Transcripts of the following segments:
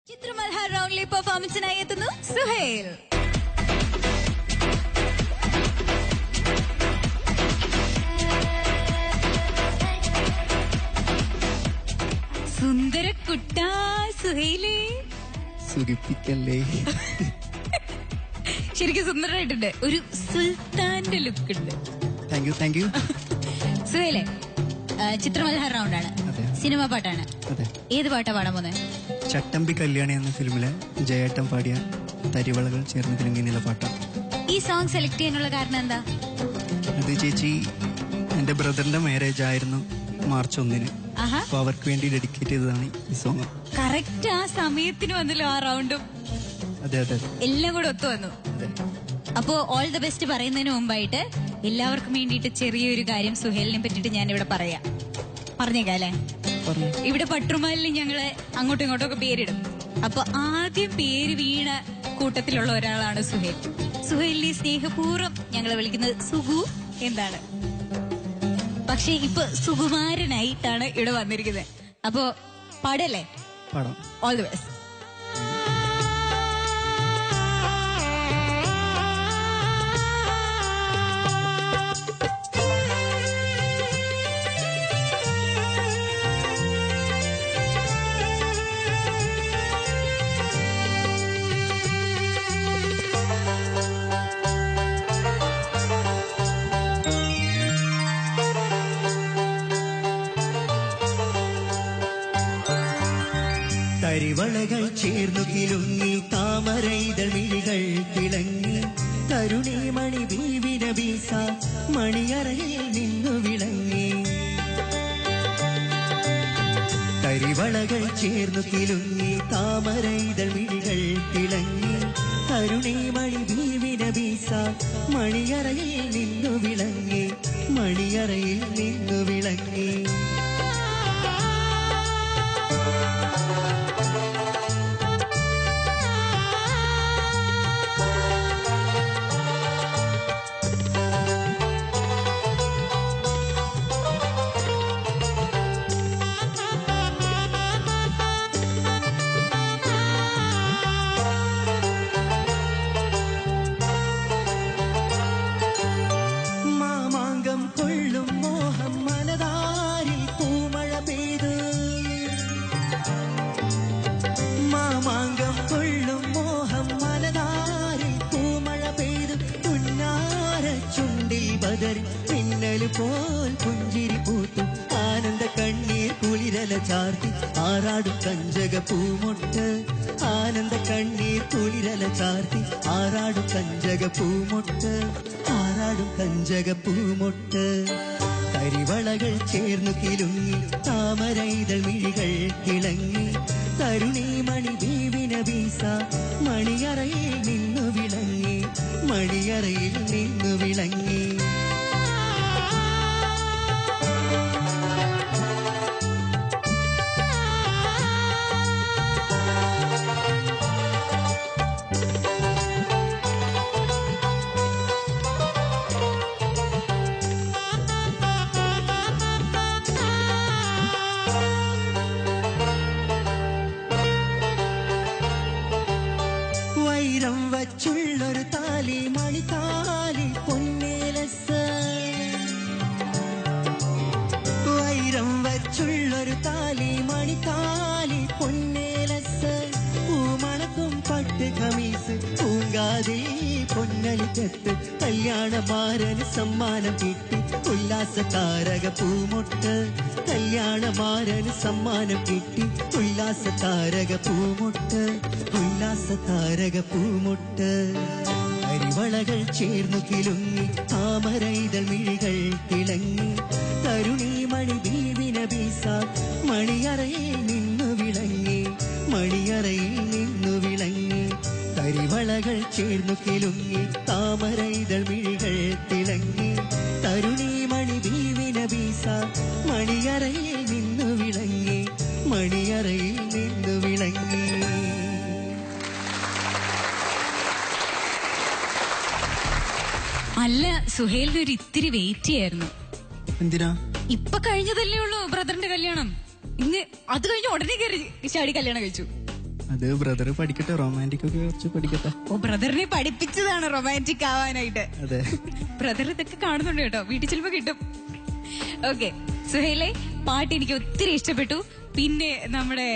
ചിത്രമൽഹാർ റൗണ്ടിലെ പെർഫോമൻസിനായി എത്തുന്നു സുഹേൽ. സുന്ദര കുട്ടാ സുഹേലേ, സുഖിപ്പിക്കല്ലേ. ശരിക്കും സുന്ദരമായിട്ടുണ്ട്, ഒരു സുൽത്താന്റെ ലുക്ക് ഉണ്ട്. Thank you. സുഹേലേ, ചിത്രമൽഹാർ റൗണ്ടാണ്, സിനിമ പാട്ടാണ്. ഏത് പാട്ടാ പാടാൻ പോകുന്നത്? ചട്ടമ്പി കല്യാണി എന്ന ഫിലിമിലെ ജയേട്ടൻ പാടിയ തരിവളകൾ ചേർന്ന് തിളങ്ങിയുള്ള പാട്ടാണ്. ഈ സോങ് സെലക്ട് ചെയ്യാനുള്ള കാരണം എന്താ? അത് ചേച്ചി, എന്റെ ബ്രദറിന്റെ മാരേജ് ആയിരുന്നു മാർച്ച് 1-ന്. അപ്പൊ അവർക്ക് വേണ്ടി ഡെഡിക്കേറ്റ് ചെയ്തതാണ് ഈ സോങ്. കറക്റ്റ് ആ സമയത്തിന് വന്നല്ലോ ആ റൗണ്ടും. അതെ, എല്ലാം കൂടെ ഒത്തു വന്നു. അപ്പോ ഓൾ ദ ബെസ്റ്റ് പറയുന്നതിന് മുമ്പായിട്ട് എല്ലാവർക്കും വേണ്ടിയിട്ട് ചെറിയൊരു കാര്യം സുഹേലിനെ പറ്റിട്ട് ഞാൻ ഇവിടെ പറഞ്ഞേക്കാല്ലേ. ഇവിടെ പട്ടുമാലിൽ ഞങ്ങള് അങ്ങോട്ടും ഇങ്ങോട്ടും ഒക്കെ പേരിടും. അപ്പൊ ആദ്യം പേര് വീണ കൂട്ടത്തിലുള്ള ഒരാളാണ് സുഹേൽ. സുഹേലിനെ സ്നേഹപൂർവ്വം ഞങ്ങളെ വിളിക്കുന്നത് സുഗു എന്താണ്. പക്ഷെ ഇപ്പൊ സുകുമാരനായിട്ടാണ് ഇവിടെ വന്നിരിക്കുന്നത്. അപ്പോ പാടല്ലേ? All the best. കരിവളകൾ ചേർന്നു കിലുങ്ങി താമരൈതൾ മിഴികൾ തിളങ്ങി കരുണീമണി വീവിന വീസ മണിയറയിൽ നിന്നു വിളങ്ങി. കരിവളകൾ ചേർന്നു കിലുങ്ങി താമരൈതൾ മിഴികൾ തിളങ്ങി കരുണീമണി വീവിന വീസ മണിയറയിൽ നിന്നു വിളങ്ങി, മണിയറയിൽ നിന്നു വിളങ്ങി. മിന്നല് പോൽ പുഞ്ചിരി പൂത്തു ആനന്ദ കണ്ണീർ കുളിരല ചാർത്തി ആറാടും കഞ്ചക പൂമൊട്ട്, ആനന്ദ കണ്ണീർ കുളിരല ചാർത്തി ആറാടും കഞ്ചക പൂമൊട്ട്, ആറാടും കഞ്ചക പൂമൊട്ട്. കരിവളകൾ ചേർന്നു കിലുങ്ങി താമരൈതൾ മിഴികൾ കിളങ്ങി തരുണീമണി വീവിന വീസ മണിയറയിൽ നിന്നു വിളങ്ങി, മണിയറയിൽ നിന്നു വിളങ്ങി. വൈരം വച്ചുള്ളൊരു താലി മണിത്താലി പൊന്നേലസ, വൈരം വച്ചുള്ളൊരു താലി മണിത്താലി പൊന്നേലസ പൂമണക്കും പട്ട് ഖമീസ് പൂങ്കാതി പൊന്നലിക്കത്ത് കല്യാണമാരന് സമ്മാനം കിട്ടി ഉല്ലാസ താരക പൂമൊട്ട്, കല്യാണമാരന് സമ്മാനം കിട്ടി ഉല്ലാസ താരക പൂമൊട്ട്, ഉല്ലാസ താരക പൂമൊട്ട്. കരിവളകൾ ചേർന്നു കിലുങ്ങി താമരൈതൾ മിഴികൾ തിളങ്ങി തരുണീമണി വീവിന വീസ മണിയറയിൽ നിന്നു വിളങ്ങി, മണിയറയിൽ നിന്നു വിളങ്ങി. കരിവളകൾ ചേർന്നു കിലുങ്ങി താമരൈതൾ മിഴികൾ തിളങ്ങി തരുണീമണി വീവിന വീസ മണിയറയിൽ നിന്നു വിളങ്ങി, മണിയറയിൽ നിന്നു വിളങ്ങി. അല്ല, സുഹേലിന് ഒരു ഇത്തിരി വെയിറ്റ് ചെയ്യായിരുന്നു. എന്തിനാ? ഇപ്പൊ കഴിഞ്ഞതല്ലേ ഉള്ളൂ ബ്രദറിന്റെ കല്യാണം. ഇന്ന് അത് കഴിഞ്ഞ ഉടനെ കയറി ചാടി കല്യാണം കഴിച്ചു. അത് ബ്രദർ പഠിക്കട്ടെ, റൊമാൻറ്റിക് ഒക്കെ കുറച്ച് പഠിക്കട്ടെ. ഓ, ബ്രദറിനെ പഠിപ്പിച്ചതാണ് റൊമാൻറ്റിക് ആവാനായിട്ട്. അതെ, ബ്രദർ ഇതൊക്കെ കാണുന്നുണ്ട് കേട്ടോ, വീട്ടിൽ ചിലപ്പോ കിട്ടും. ഓക്കെ സുഹൈലെ, പാട്ട് എനിക്ക് ഒത്തിരി ഇഷ്ടപ്പെട്ടു. പിന്നെ നമ്മുടെ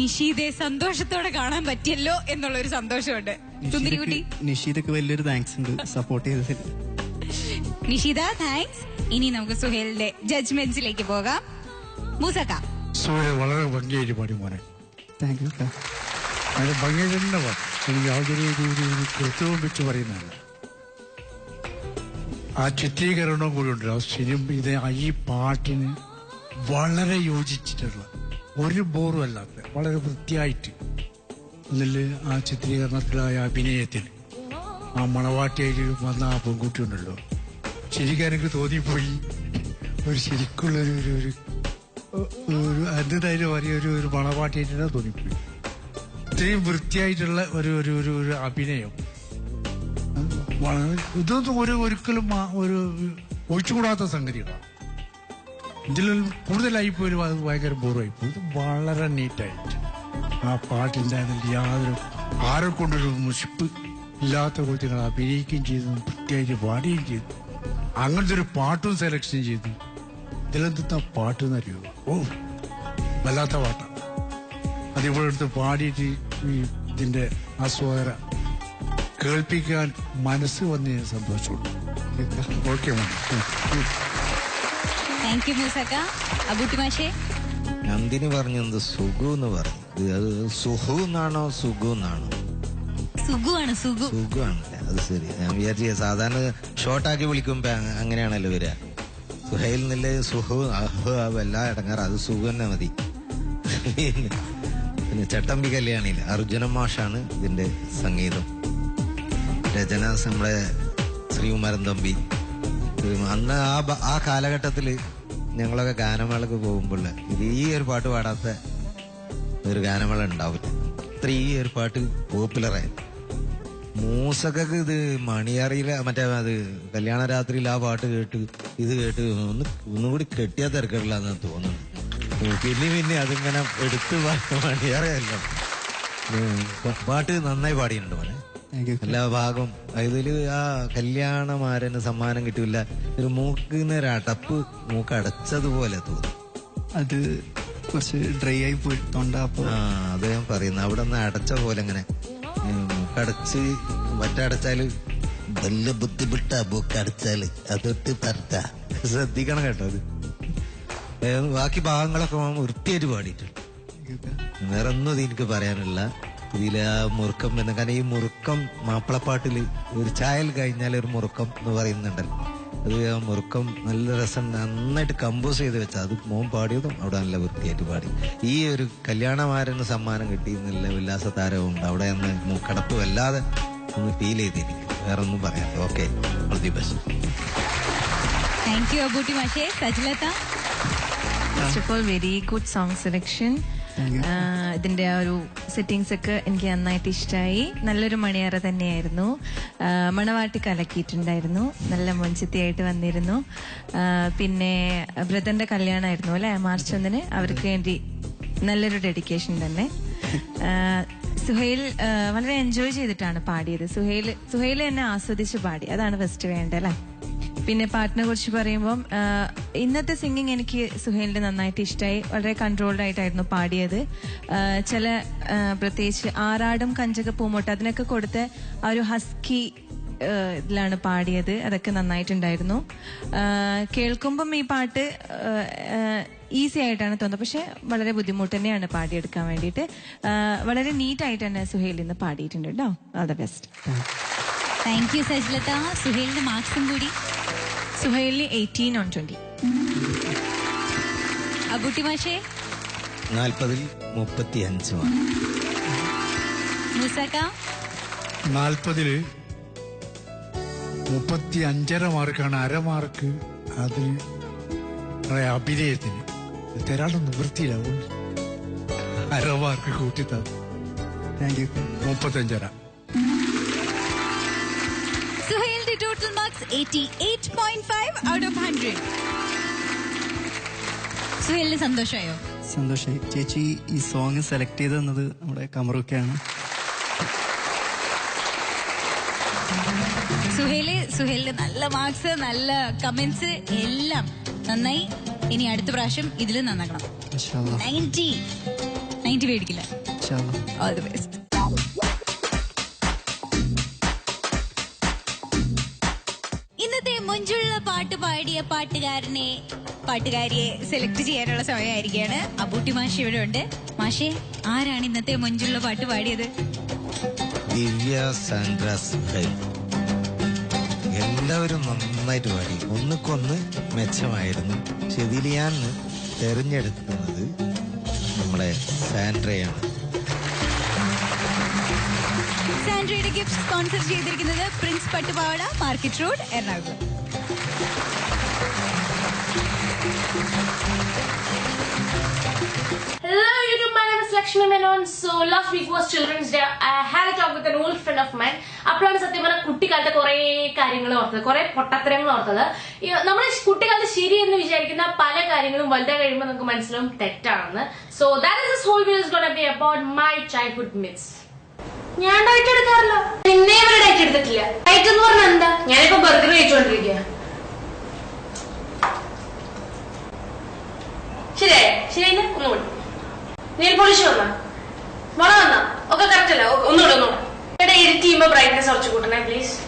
നിഷീദെ സന്തോഷത്തോടെ കാണാൻ പറ്റിയല്ലോ എന്നുള്ളൊരു സന്തോഷമുണ്ട്. സുന്ദരികുട്ടി, നിഷീദക്ക് വലിയൊരു താങ്ക്സ് ഉണ്ട് സപ്പോർട്ട് ചെയ്തതിൽ. നിഷീദ താങ്ക്സ്. ഇനി നമുക്ക് സുഹൈലിന്റെ ജഡ്ജ്മെന്റ്സിലേക്ക് പോകാം. മൂസക്ക, സുഹൈൽ വളരെ ഭംഗിയായിട്ട് പാടി മോനെ. Thank you. അതിന് ഭംഗി തന്നെ പാടും. എനിക്ക് യാതൊരു കൃത്യവും വെച്ച് പറയുന്നതല്ല. ആ ചിത്രീകരണവും കൂടി ഉണ്ട്. ശരിയും ഇത് ഈ പാട്ടിന് വളരെ യോജിച്ചിട്ടുള്ള, ഒരു ബോറും അല്ലാത്ത, വളരെ വൃത്തിയായിട്ട് ഇതിൽ ആ ചിത്രീകരണത്തിലായ അഭിനയത്തിന് ആ മണവാട്ടിയായിട്ട് വന്ന ആ പെൺകുട്ടി ഉണ്ടല്ലോ, ശരിക്കും എനിക്ക് തോന്നിപ്പോയി ഒരു ശരിക്കുള്ളൊരു എന്തായാലും വലിയ ഒരു മണവാട്ടിയായിട്ടാണ് തോന്നിപ്പോയി. ഇത്രയും വൃത്തിയായിട്ടുള്ള ഒരു അഭിനയം ഇതൊന്നും ഒരിക്കലും ഒരു ഒഴിച്ചുകൂടാത്ത സംഗതികളാണ്. ഇതിൽ കൂടുതലായിപ്പോയി ഭയങ്കര ബോറായിപ്പോയി. ഇത് വളരെ നീറ്റായിട്ട് ആ പാട്ടിൻ്റെ അതിൽ യാതൊരു ആരെ കൊണ്ടൊരു മുഷിപ്പ് ഇല്ലാത്ത കുട്ടികൾ അഭിനയിക്കുകയും ചെയ്തു, വൃത്തിയായിട്ട് പാടുകയും ചെയ്തു. അങ്ങനത്തെ ഒരു പാട്ടും സെലക്ഷൻ ചെയ്തു. ഇതിലെന്താ പാട്ട് എന്നറിയോ? ഓ, വല്ലാത്ത പാട്ടാണ്. അതിവിടെ എടുത്ത് പാടിയിട്ട് ഇതിന്റെ ആസ്വാദന കേൾപ്പിക്കാൻ മനസ്സ് വന്ന് സന്തോഷമുള്ളൂ. Okay, thank you മൂസക്ക. അബൂട്ടി മാഷേ, നന്ദിനി പറഞ്ഞത് സുഖു എന്ന് പറഞ്ഞു. അത് സുഹു എന്നാണോ സുഖു എന്നാണോ? സുഖുവാണ്. സുഖുവാണല്ലേ, അത് ശരി. ഞാൻ വിചാരിച്ച സാധാരണ ഷോർട്ടാക്കി വിളിക്കുമ്പോ അങ്ങനെയാണല്ലോ വരിക. സുഹൈൽ എന്നില്ല സുഹു, അഹ് എല്ലാം ഇടങ്ങാറ്. അത് സുഖു തന്നെ മതി. പിന്നെ ചട്ടമ്പി കല്യാണിയിൽ അർജുന മാഷാണ് ഇതിന്റെ സംഗീതം. രചന നമ്മളെ ശ്രീകുമാരൻ തമ്പി. അന്ന് ആ കാലഘട്ടത്തില് ഞങ്ങളൊക്കെ ഗാനമേളക്ക് പോകുമ്പോൾ ഇത് ഈ ഒരു പാട്ട് പാടാത്ത ഒരു ഗാനമേള ഉണ്ടാവില്ല. അത്ര ഈ ഒരു പാട്ട് പോപ്പുലറായി. മൂസക്കൊക്കെ ഇത് മണിയറിയില്ല, മറ്റേ അത് കല്യാണ രാത്രിയിൽ ആ പാട്ട് കേട്ട് ഇത് കേട്ട് ഒന്നുകൂടി കെട്ടിയാ തിരക്കില്ല എന്ന് തോന്നുന്നു. പിന്നെ അതിങ്ങനെ എടുത്ത് മണിയറിയല്ലോ. പാട്ട് നന്നായി പാടിയിട്ടുണ്ട് മോനെ, എല്ലാ ഭാഗം. ഇതില് ആ കല്യാണമാരന് സമ്മാനം കിട്ടില്ല, ഒരു മൂക്കിന് ഒരു അടപ്പ്, മൂക്ക് അടച്ചതുപോലെ തോന്നും. അത് കുറച്ച് ഡ്രൈ ആയി പോയി തൊണ്ടപ്പോ. ആ, അത് ഞാൻ പറയുന്നത്. അവിടെ നിന്ന് അടച്ച പോലെ ഇങ്ങനെ മൂക്കടച്ച് മറ്റടച്ചാല് നല്ല ബുദ്ധിമുട്ടാ. മൂക്കടച്ചാല് അതൊട്ട് തരത്ത ശ്രദ്ധിക്കണം കേട്ടോ. അത് ബാക്കി ഭാഗങ്ങളൊക്കെ വൃത്തിയായിട്ട് പാടിയിട്ടുണ്ട്. വേറെ ഒന്നും ഇത് എനിക്ക് പറയാനുള്ള. ഇതിൽ ആ മുറുക്കം എന്ന്, കാരണം ഈ മുറുക്കം മാപ്പിളപ്പാട്ടില് ഒരു ചായൽ കഴിഞ്ഞാൽ ഒരു മുറുക്കം എന്ന് പറയുന്നുണ്ടല്ലോ. അത് ആ മുറുക്കം നല്ല രസം, നന്നായിട്ട് കമ്പോസ് ചെയ്ത് വെച്ചാൽ അത് മോൻ പാടിയതും അവിടെ നല്ല വൃത്തിയായിട്ട് പാടി. ഈ ഒരു കല്യാണമാരന് സമ്മാനം കിട്ടി, നല്ല ഉല്ലാസ താരവും ഉണ്ട് അവിടെ. ഒന്ന് മൂക്കടപ്പ് വല്ലാതെ ഒന്ന് ഫീൽ ചെയ്തിരിക്കും. വേറെ ഒന്നും പറയാം. Okay, all the best. Thank you Abootty മാഷേ. സജിലത്ത, first of all very good song selection. ഇതിന്റെ ആ ഒരു സെറ്റിങ്സ് ഒക്കെ എനിക്ക് നന്നായിട്ട് ഇഷ്ടമായി. നല്ലൊരു മണിയറ തന്നെയായിരുന്നു. മണവാട്ടി കലക്കിയിട്ടുണ്ടായിരുന്നു, നല്ല മൊഞ്ചത്തിയായിട്ട് വന്നിരുന്നു. പിന്നെ ബ്രദറിന്റെ കല്യാണമായിരുന്നു അല്ലെ, മാർച്ച് 1 അവർക്ക് വേണ്ടി നല്ലൊരു ഡെഡിക്കേഷൻ തന്നെ. സുഹൈൽ വളരെ എൻജോയ് ചെയ്തിട്ടാണ് പാടിയത്. സുഹൈൽ എന്നെ ആസ്വദിച്ച് പാടി, അതാണ് ഫസ്റ്റ് വേണ്ടത് അല്ലെ. പിന്നെ പാട്ടിനെ കുറിച്ച് പറയുമ്പം ഇന്നത്തെ സിംഗിങ് എനിക്ക് സുഹൈലിന്റെ നന്നായിട്ട് ഇഷ്ടമായി. വളരെ കൺട്രോൾഡ് ആയിട്ടായിരുന്നു പാടിയത്. ചില പ്രത്യേകിച്ച് ആറാടും കഞ്ചക പൂമോട്ട് അതിനൊക്കെ കൊടുത്ത ആ ഒരു ഹസ്കി ഇതിലാണ് പാടിയത്. അതൊക്കെ നന്നായിട്ടുണ്ടായിരുന്നു. കേൾക്കുമ്പം ഈ പാട്ട് ഈസി ആയിട്ടാണ് തോന്നുന്നത്, പക്ഷെ വളരെ ബുദ്ധിമുട്ട് തന്നെയാണ് പാടിയെടുക്കാൻ വേണ്ടിയിട്ട്. വളരെ നീറ്റായിട്ട് തന്നെ സുഹൈൽ ഇന്ന് പാടിയിട്ടുണ്ട് കേട്ടോ. All the best. Thank you സജിലത്ത. സുഹൈലിന്റെ മാർക്സും കൂടി. സുഹൈലിന് 18 on 20. അബൂട്ടി മാഷേ, 40-ൽ 35 മാർക്ക്. മൂസക്ക, 40-ല് 35.5 മാർക്കാണ്. അരമാർക്ക് അത് അഭിനയത്തിന് തരാളൊന്നും നിവൃത്തിയില്ല. അരമാർക്ക് കൂട്ടിത്താ. Thank you. 35.5. സുഹൈലിന്റെ total marks 88.5 out of 100. സുഹൈലിന് സന്തോഷമായോ? സന്തോഷായി. ചേച്ചി ഈ സോങ് സെലക്ട് ചെയ്ത് തന്നത് നമ്മുടെ കമറൊക്കെയാണ്. സുഹേലിന് നല്ല മാർക്സ്, നല്ല കമന്റ്സ്, എല്ലാം നന്നായി. ഇനി അടുത്ത പ്രാവശ്യം ഇതിലും നന്നാക്കണം. 90 മേടിക്കില്ല. All the best. ഇന്നത്തെ മുഞ്ചുള്ള പാട്ട് പാടിയ പാട്ടുകാരിയെ സെലക്ട് ചെയ്യാനുള്ള സമയമായിരിക്കുകയാണ്. അബൂട്ടി മാഷ് ഇവിടെ ഉണ്ട്. മാഷേ, ആരാണ് ഇന്നത്തെ മുഞ്ചുള്ള പാട്ട് പാടിയത്? ദിവ്യ സാൻഡ്ര സുഹൈൽ. എല്ലാവരും നന്നായിട്ട് പാടി, ഒന്നുക്കൊന്ന് മെച്ചമായിരുന്നു. ചെതിലിയാൻ തെരഞ്ഞെടുക്കുന്നത് നമ്മളെ സാൻഡ്രയാണ്. സാൻഡ്രയുടെ ഗിഫ്റ്റ് സ്പോൺസർ ചെയ്തിരിക്കുന്നത് Prince പട്ടുപാവാട, market road, Ernakulam. Hello YouTube, my name is Lakshmi Menon. So last week was Children's Day. I had a talk with an old friend of mine. അപ്പോഴാണ് സത്യം പറഞ്ഞാൽ കുട്ടിക്കാലത്തെ കുറെ കാര്യങ്ങൾ ഓർത്തത്, കുറെ പൊട്ടത്തരങ്ങൾ ഓർത്തത്. നമ്മൾ കുട്ടിക്കാലത്ത് ശരിയെന്ന് വിചാരിക്കുന്ന പല കാര്യങ്ങളും വലുതായി കഴിയുമ്പോൾ നമുക്ക് മനസ്സിലാവും തെറ്റാണെന്ന്. So that is this whole video is gonna be about my childhood myths. ഞാൻ ഡയറ്റ് എടുക്കാറില്ല, നിന്നെ ഇവരെ ഡയറ്റ് എടുത്തിട്ടില്ല. ഡയറ്റ് എന്ന് പറഞ്ഞാൽ എന്താ? ഞാനിപ്പോ ബർഗർ കഴിച്ചുകൊണ്ടിരിക്കുക. ശരിയായില്ല, ഒന്നുകൂടി. നെയിൽ പോളിഷ് വന്നാ ഒക്കെ കറക്റ്റ് അല്ല, ഒന്നുകൂടെ എഡിറ്റ് ചെയ്യുമ്പോ ബ്രൈറ്റ്നെസ് കുറച്ച് കൂട്ടണേ പ്ലീസ്.